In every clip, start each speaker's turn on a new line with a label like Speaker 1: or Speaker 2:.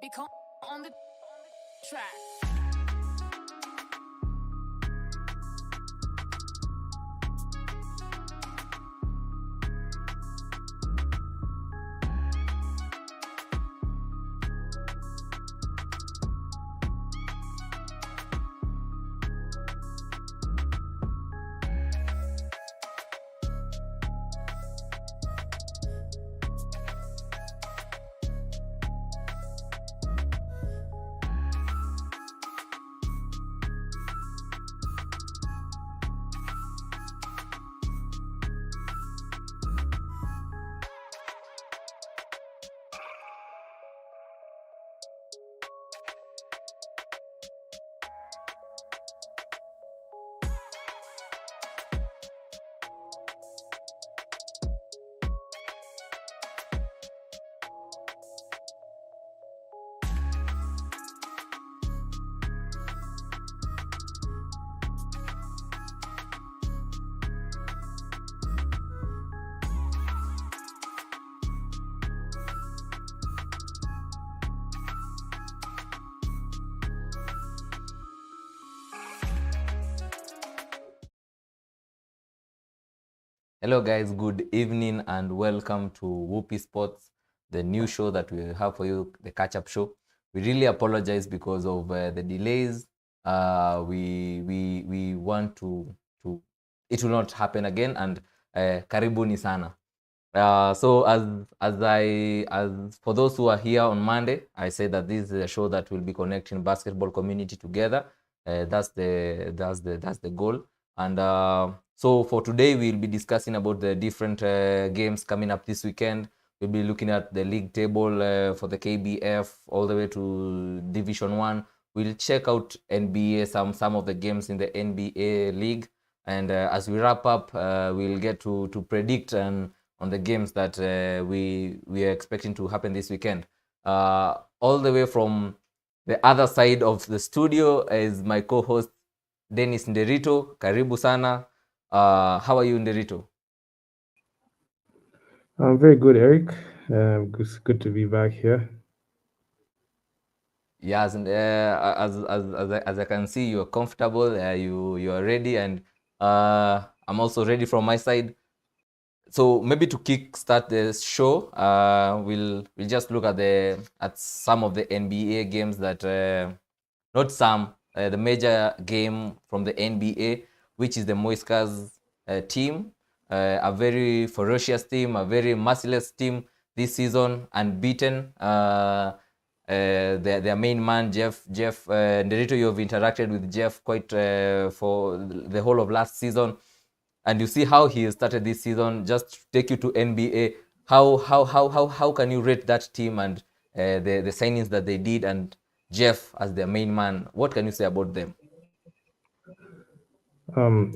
Speaker 1: Become on the track.
Speaker 2: Hello guys, good evening and welcome to Woopy Sports, the new show that we have for you, the catch-up show. We really apologize because of the delays. We want to it will not happen again, and karibuni sana. So as for those who are here on Monday, I say that this is a show that will be connecting basketball community together. That's the goal. And so for today, we'll be discussing about the different games coming up this weekend. We'll be looking at the league table for the KBF all the way to Division 1. We'll check out NBA, some of the games in the NBA league. And as we wrap up, we'll get to predict and on the games that we are expecting to happen this weekend. All the way from the other side of the studio is my co-host Dennis Nderito. Karibu sana. How are you, Nderito?
Speaker 3: I'm very good, Eric. It's good to be back here.
Speaker 2: Yes, and as I can see, you're comfortable. You are ready, and I'm also ready from my side. So maybe to kick start the show, we'll just look at some of the NBA games that not some the major game from the NBA, which is the Moiscas team, a very ferocious team, a very merciless team this season, unbeaten. Their main man Jeff Nderito, you have interacted with Jeff quite for the whole of last season, and you see how he started this season. Just to take you to NBA, how can you rate that team and the signings that they did and Jeff as their main man? What can you say about them?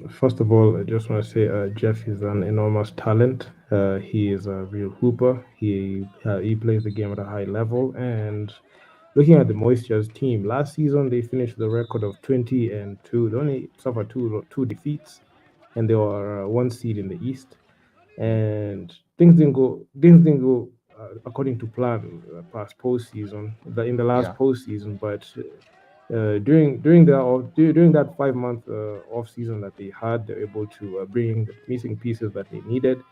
Speaker 3: First of all, I just want to say Jeff is an enormous talent. He is a real hooper. He plays the game at a high level. And looking at the Moisture's team, last season they finished the record of 20-2. They only suffered two defeats, and they were one seed in the East. And things didn't go according to plan past postseason in the last
Speaker 2: Yeah,
Speaker 3: postseason, but during that 5 month off season that they had, they're able to bring the missing pieces that they needed.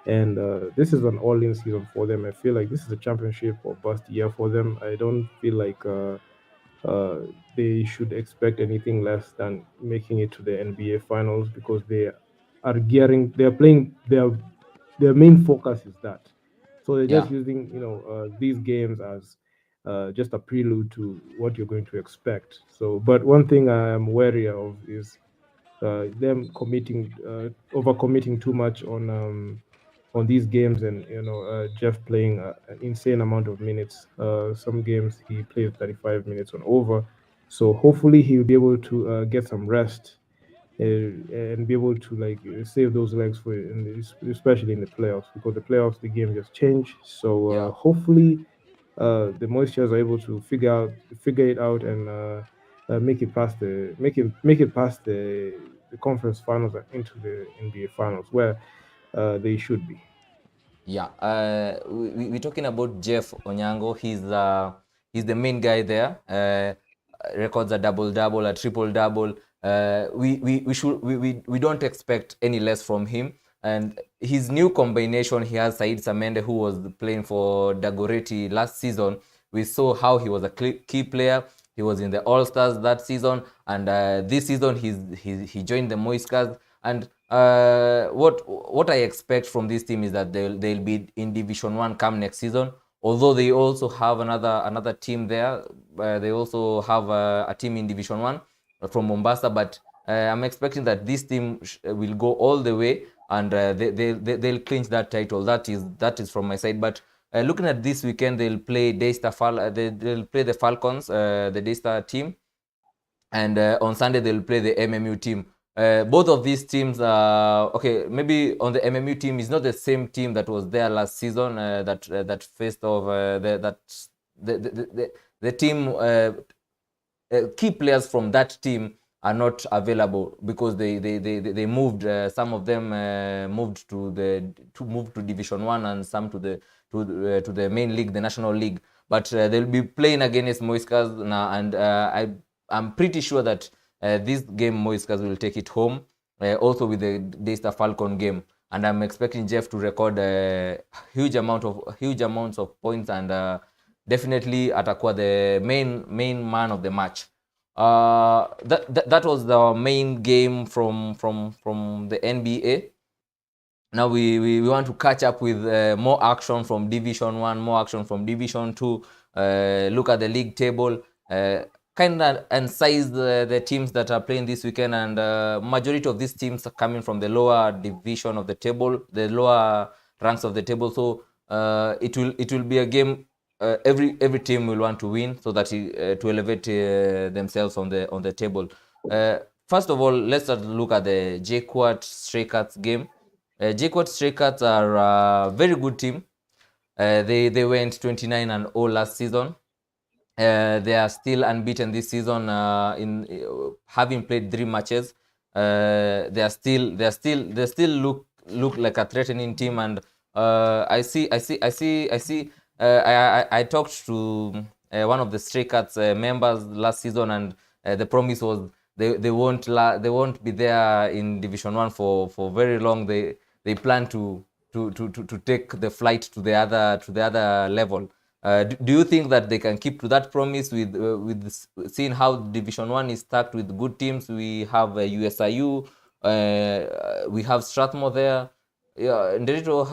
Speaker 3: And this is an all-in season for them. I feel like this is a championship or bust year for them. I don't feel like uh, they should expect anything less than making it to the NBA finals, because they're playing their main focus is that. So they're
Speaker 2: yeah,
Speaker 3: just using these games as just a prelude to what you're going to expect. So, but one thing I am wary of is them overcommitting too much on these games, and Jeff playing an insane amount of minutes. Some games he plays 35 minutes on over, so hopefully he'll be able to get some rest and be able to save those legs for especially in the playoffs, because the playoffs the game just changed. So
Speaker 2: yeah.
Speaker 3: hopefully the Moistures are able to figure it out and make it past the conference finals and into the NBA finals, where they should be.
Speaker 2: Yeah, we're talking about Jeff Onyango. he's the main guy there. Records a double double, a triple double. We don't expect any less from him. And his new combination, he has Said Samende, who was playing for Dagoretti last season. We saw how he was a key player. He was in the All Stars that season, and this season he joined the Moiscas. And what I expect from this team is that they'll be in Division One come next season. Although they also have another team there, they also have a team in Division One from Mombasa. But I'm expecting that this team will go all the way, and they'll clinch that title. That is from my side. But looking at this weekend, they'll play they'll play the Falcons, the Daystar team, and on Sunday they'll play the MMU team. Both of these teams are okay. Maybe on the MMU team is not the same team that was there last season. That faced of the team. Key players from that team are not available because they moved. Some of them moved to Division One, and some to the main league, the National League. But they'll be playing against Moiscas now, and I'm pretty sure that this game Moiscas will take it home. Also with the Daystar Falcon game, and I'm expecting Jeff to record a huge amounts of points, and definitely atakuwa the main man of the match. That was the main game from the NBA. Now we want to catch up with more action from Division 1, more action from Division 2, look at the league table, kind of and size the teams that are playing this weekend. And majority of these teams are coming from the lower division of the table, the lower ranks of the table. So it will be a game every team will want to win, so that to elevate themselves on the table. First of all, let's start to look at the JKUAT Stray Cats game. JKUAT Stray Cats are a very good team. They went 29-0 last season. They are still unbeaten this season in having played 3 matches. They still look like a threatening team. And I talked to one of the Stray Cats members last season, and the promise was they won't be there in Division 1 for very long. They plan to take the flight to the other level. Do you think that they can keep to that promise with seeing how Division 1 is stacked with good teams? We have USIU, we have Strathmore there. Yeah, Nderito,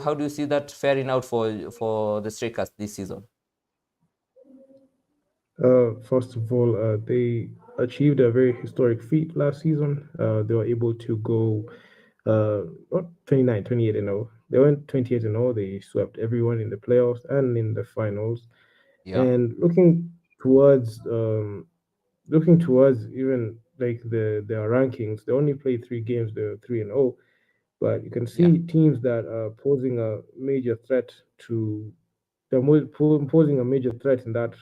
Speaker 2: how do you see that faring out for the Stray Cats this season?
Speaker 3: First of all, they achieved a very historic feat last season. They were able to go not 29, 28 and 0. They went 28 and 0. They swept everyone in the playoffs and in the finals.
Speaker 2: Yeah,
Speaker 3: And towards looking towards even like their rankings, they only played 3 games. They're 3-0, but you can
Speaker 2: yeah,
Speaker 3: see teams that are posing a major threat to posing a major threat in that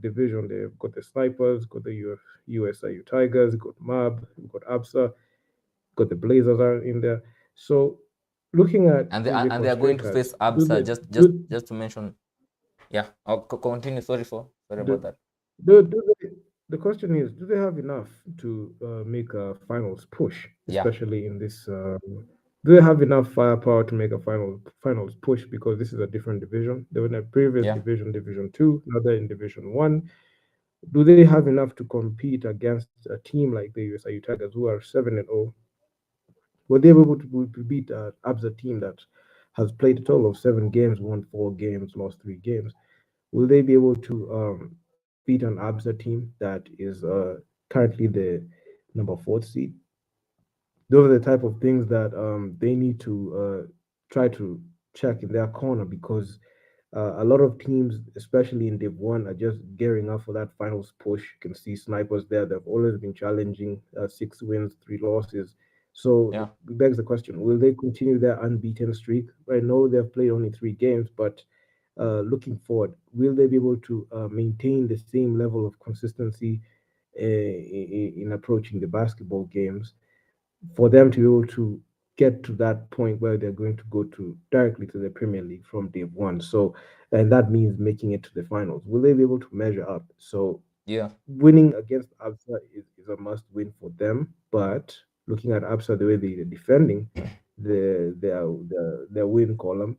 Speaker 3: division. They've got the Snipers, got the USIU Tigers, got MAB, got ABSA, got the Blazers are in there. So looking at
Speaker 2: and they
Speaker 3: JCO
Speaker 2: are
Speaker 3: Stray
Speaker 2: going to face
Speaker 3: Cats, do
Speaker 2: Absa.
Speaker 3: they do,
Speaker 2: Just to mention. Yeah, I'll continue. Sorry about
Speaker 3: do,
Speaker 2: that.
Speaker 3: the question is, do they have enough to make a finals push,
Speaker 2: Yeah,
Speaker 3: especially in this? Do they have enough firepower to make a finals push? Because this is a different division. They were in a previous
Speaker 2: yeah.
Speaker 3: division, Division 2. Now they're in Division 1. Do they have enough to compete against a team like the USIU Tigers, who are 7-0? Were they able to beat Absa team that has played a total of 7 games, won 4 games, lost 3 games? Will they be able to beat an Absa team that is currently the number 4th seed? Those are the type of things that they need to try to check in their corner, because a lot of teams, especially in Div 1, are just gearing up for that finals push. You can see Snipers there; they've always been challenging 6 wins, 3 losses. So
Speaker 2: Yeah.
Speaker 3: it begs the question: will they continue their unbeaten streak? I know they've played only 3 games, but looking forward, will they be able to maintain the same level of consistency in approaching the basketball games, for them to be able to get to that point where they're going to go to directly to the Premier League from day one. So, and that means making it to the finals. Will they be able to measure up? So,
Speaker 2: Yeah.
Speaker 3: winning against Absa is a must win for them. But looking at Absa, the way they're defending their win column,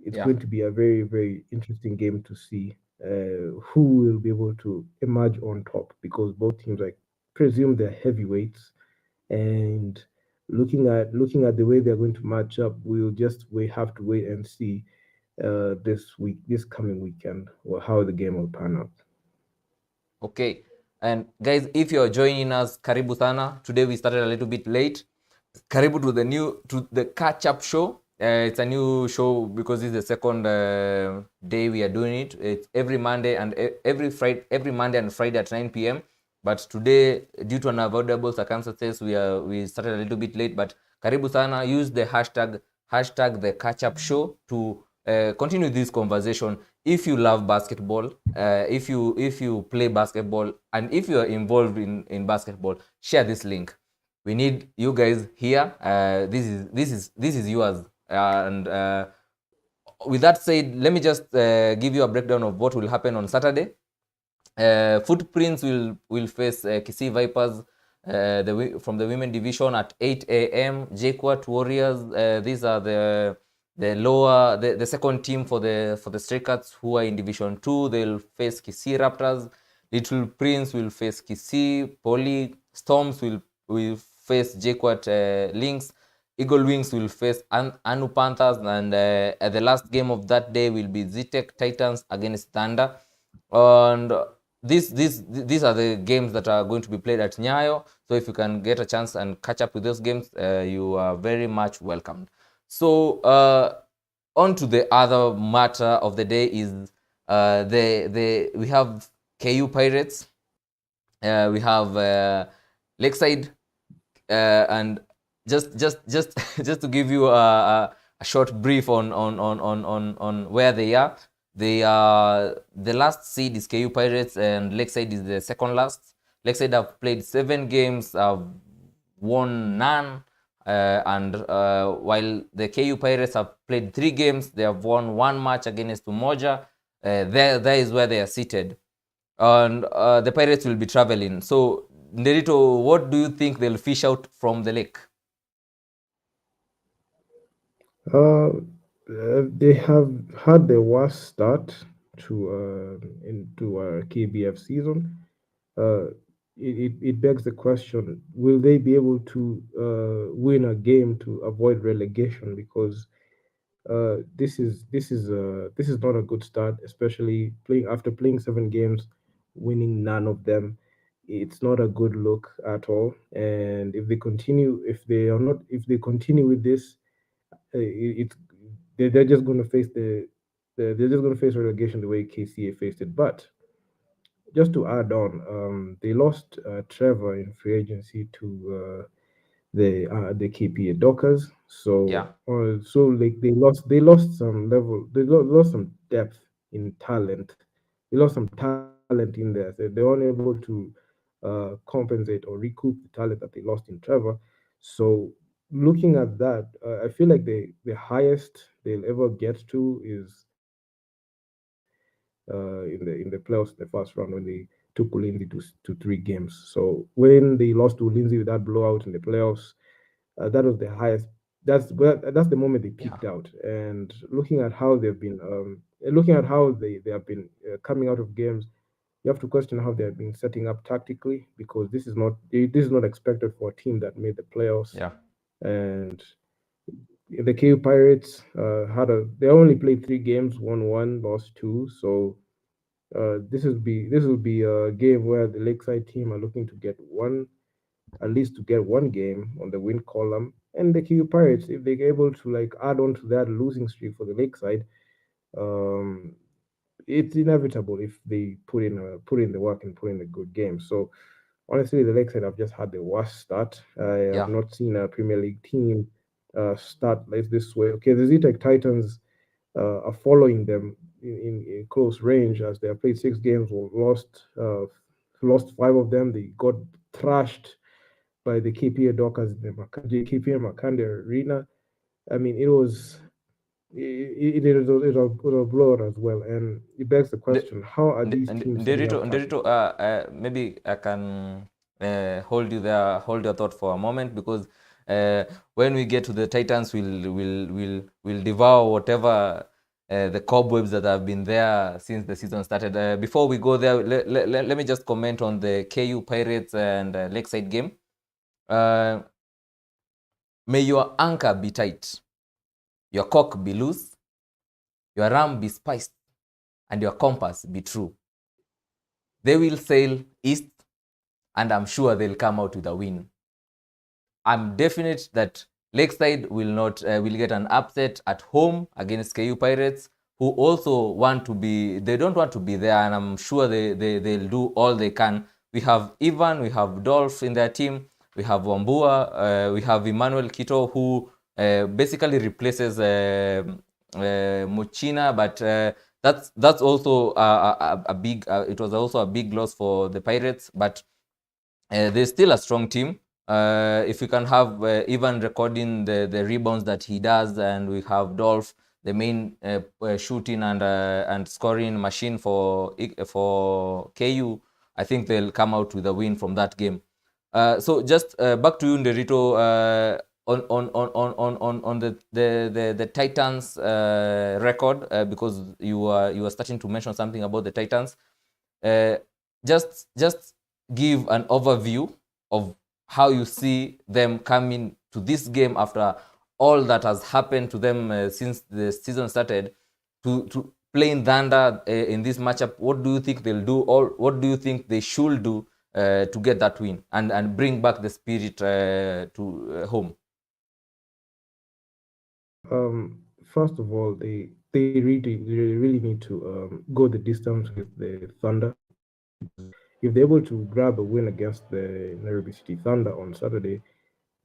Speaker 3: it's
Speaker 2: Yeah.
Speaker 3: going to be a very, very interesting game to see who will be able to emerge on top because both teams, I presume, they're heavyweights, and looking at the way they're going to match up, we have to wait and see this coming weekend, or how the game will pan out.
Speaker 2: Okay. And guys, if you're joining us, karibu sana. Today we started a little bit late. Karibu to the catch up show. It's a new show because it's the second day we are doing it. It's every Monday and every Monday and Friday at 9 p.m. But today, due to unavoidable circumstances, we started a little bit late. But karibu sana. Use the hashtag the catch up show to continue this conversation. If you love basketball, if you play basketball, and if you are involved in basketball, share this link. We need you guys here. This is yours. And with that said, let me just give you a breakdown of what will happen on Saturday. Footprints will face Kisii Vipers from the women division at 8 a.m. Jquat Warriors. These are the second team for the Stray Cats who are in Division 2. They'll face Kisii Raptors. Little Prince will face Kisii. Poly Storms will face Jquat Lynx. Eagle Wings will face Anu Panthers, and the last game of that day will be Ztech Titans against Thunder. And these are the games that are going to be played at Nyayo. So if you can get a chance and catch up with those games, you are very much welcomed. So on to the other matter of the day is we have KU Pirates, we have Lakeside, and just just to give you a short brief on where they are. They are the last seed is KU Pirates, and Lakeside is the second last. Lakeside have played 7 games, have won none, and while the KU Pirates have played 3 games, they have won 1 match against Umoja. There is where they are seated, and the Pirates will be traveling. So, Nderito, what do you think they'll fish out from the lake?
Speaker 3: Uh, they have had the worst start into KBF season. Uh, it begs the question: will they be able to win a game to avoid relegation? Because this is not a good start, especially playing after playing 7 games, winning none of them. It's not a good look at all. And if they continue with this, it's they're just going to face they're just going to face relegation the way KCA faced it. But just to add on, they lost Trevor in free agency to the KPA Dockers.
Speaker 2: Yeah,
Speaker 3: So like they lost some level. Lost some depth in talent. They lost some talent in there. So they weren't able to compensate or recoup the talent that they lost in Trevor. So looking at that, I feel like the highest they'll ever get to is in the playoffs, the first round, when they took Ulinzi to 3 games. So when they lost to Ulinzi with that blowout in the playoffs, that was the highest. That's the moment they
Speaker 2: yeah,
Speaker 3: peaked out. And looking at how they have been coming out of games, you have to question how they have been setting up tactically, because this is not expected for a team that made the playoffs.
Speaker 2: yeah,
Speaker 3: And the KU Pirates they only played 3 games, won one, lost two. So this will be a game where the Lakeside team are looking to get one, at least to get one game on the win column. And the KU Pirates, if they're able to like add on to that losing streak for the Lakeside, um, it's inevitable if they put in the work and put in a good game. So honestly, the Lakeside have just had the worst start. I have
Speaker 2: yeah,
Speaker 3: not seen a Premier League team start like this way. Okay, the ZTEC Titans are following them in close range, as they have played 6 games, lost 5 of them. They got thrashed by the KPA Dockers in the KPA Makande Arena. I mean, it was a blowout as well, and it begs the
Speaker 2: The,
Speaker 3: question: how are these teams setting up
Speaker 2: Nderito,
Speaker 3: tactically?
Speaker 2: maybe I can hold you there, hold your thought for a moment, because uh, when we get to the Titans, we'll devour whatever the cobwebs that have been there since the season started. Before we go there, let me just comment on the KU Pirates and Lakeside game. Uh, May your anchor be tight, your cock be loose, your ram be spiced, and your compass be true. They will sail east, and I'm sure they'll come out with a win. I'm definite that Lakeside will get an upset at home against KU Pirates, who also they don't want to be there, and I'm sure they'll do all they can. We have Ivan, we have Dolph in their team, we have Wambua, we have Emmanuel Kito, who basically replaces Muchina, but that's also a big. It was also a big loss for the Pirates, but there's still a strong team. If we can have Ivan recording the rebounds that he does, and we have Dolph, the main shooting and scoring machine for KU, I think they'll come out with a win from that game. So just back to you, Nderito, on the Titans record, because you were starting to mention something about the Titans. Uh, just give an overview of how you see them coming to this game after all that has happened to them since the season started, to playing Thunder in this matchup. What do you think they'll do, or what do you think they should do to get that win and bring back the spirit to home?
Speaker 3: First of all, they really need to go the distance with the Thunder. If they're able to grab a win against the Nairobi City Thunder on Saturday,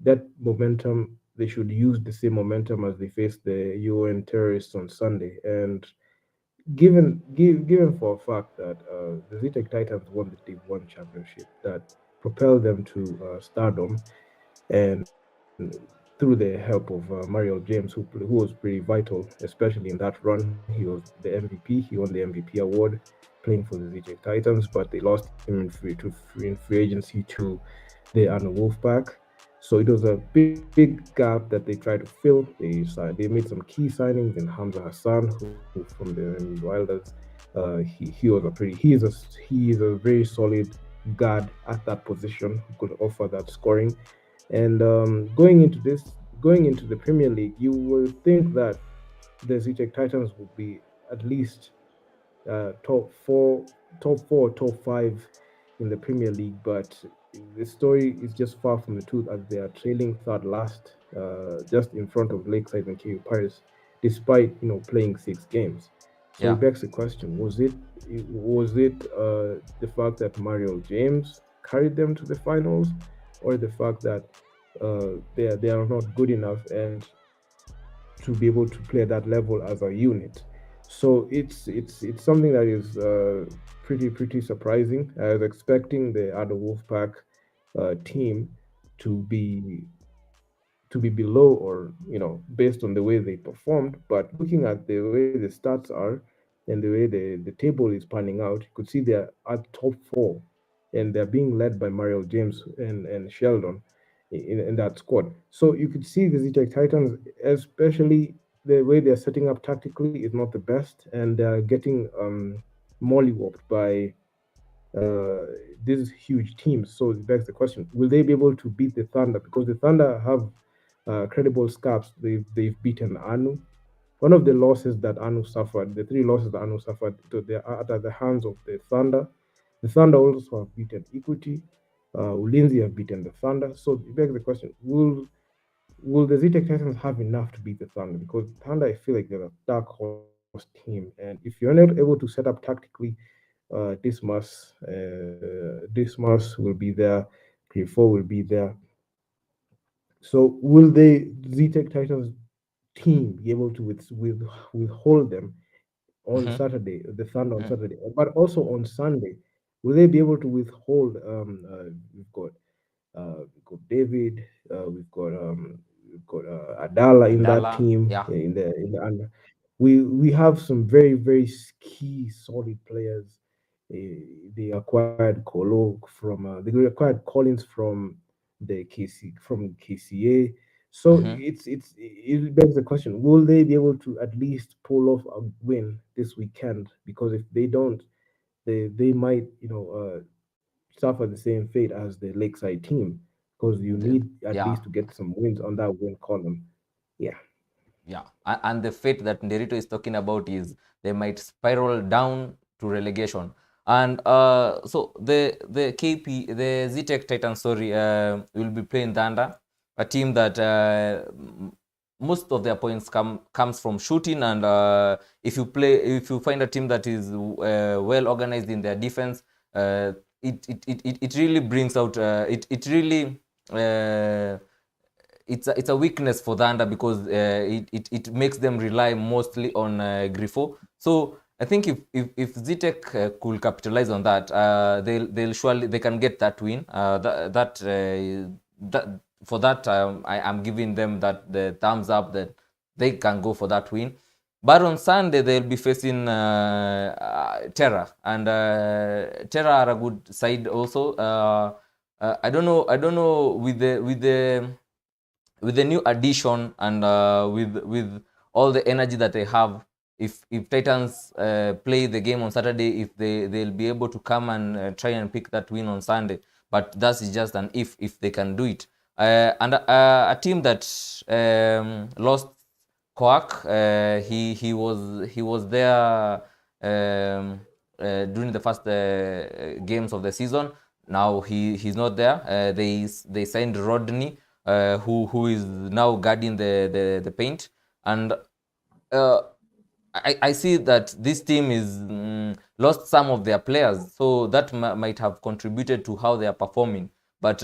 Speaker 3: that momentum, they should use the same momentum as they face the UN terrorists on Sunday. And given for a fact that the Zetec Titans won the Div 1 championship that propelled them to stardom, and through the help of Mario James, who was pretty vital, especially in that run. He was the MVP. He won the MVP award playing for the ZJ Titans, but they lost him in free agency to the Arno Wolfpack. So it was a big gap that they tried to fill. They made some key signings in Hamza Hassan, who from the Wilders. He is a very solid guard at that position who could offer that scoring. And going into the Premier League, you will think that the Zitech Titans would be at least top four, top five in the Premier League, but the story is just far from the truth as they are trailing third last, just in front of Lakeside and KU Pirates, despite playing 6 games. So
Speaker 2: Yeah.
Speaker 3: it begs the question: was it the fact that Mario James carried them to the finals, or the fact that they are not good enough and to be able to play at that level as a unit? So it's something that is pretty surprising. I was expecting the other Wolfpack team to be below, or based on the way they performed. But looking at the way the stats are and the way the table is panning out, you could see they're at top four, and they're being led by Mario James and Sheldon in that squad. So you could see the ZTech Titans, especially the way they're setting up tactically, is not the best, and they're getting mollywopped by these huge teams. So it begs the question: will they be able to beat the Thunder? Because the Thunder have credible scabs. They've beaten Anu. One of the losses that Anu suffered, the 3 losses that Anu suffered, at the hands of the Thunder. The Thunder also have beaten Equity. Ulinzi have beaten the Thunder. So it begs the question: will the ZTech Titans have enough to beat the Thunder? Because Thunder, I feel like they're a dark horse team, and if you're not able to set up tactically, Dismas will be there, P4 will be there. So will the ZTech Titans team be able to withhold them on
Speaker 2: Mm-hmm.
Speaker 3: Saturday, the Thunder on Saturday, but also on Sunday? Will they be able to withhold? We've got We've got David. We've got Adala in that
Speaker 2: Adala,
Speaker 3: team
Speaker 2: yeah.
Speaker 3: in the under. We have some very key solid players. They acquired Kolo from they acquired Collins from the KCA. So
Speaker 2: Mm-hmm.
Speaker 3: it begs the question: will they be able to at least pull off a win this weekend? Because if they don't, they might suffer the same fate as the Lakeside team because you need at
Speaker 2: Yeah.
Speaker 3: least to get some wins on that win column. Yeah.
Speaker 2: Yeah, and the fate that Nderito is talking about is they might spiral down to relegation. And so the ZTech Titans, sorry, will be playing Danda, a team that most of their points comes from shooting. And if you find a team that is well organized in their defense, it really brings out it really. It's a weakness for Thunder because it makes them rely mostly on Grifo. So I think if Zitek could capitalize on that, they'll surely they can get that win. That for that I am giving them the thumbs up that they can go for that win. But on Sunday they'll be facing Terra, and Terra are a good side also. I don't know. With the new addition and with all the energy that they have, if Titans play the game on Saturday, if they'll be able to come and try and pick that win on Sunday. But that's just an if they can do it. And a team that lost Koak, he was there during the first games of the season. Now he's not there. They signed Rodney, who is now guarding the paint. And I see that this team is lost some of their players, so that might have contributed to how they are performing. But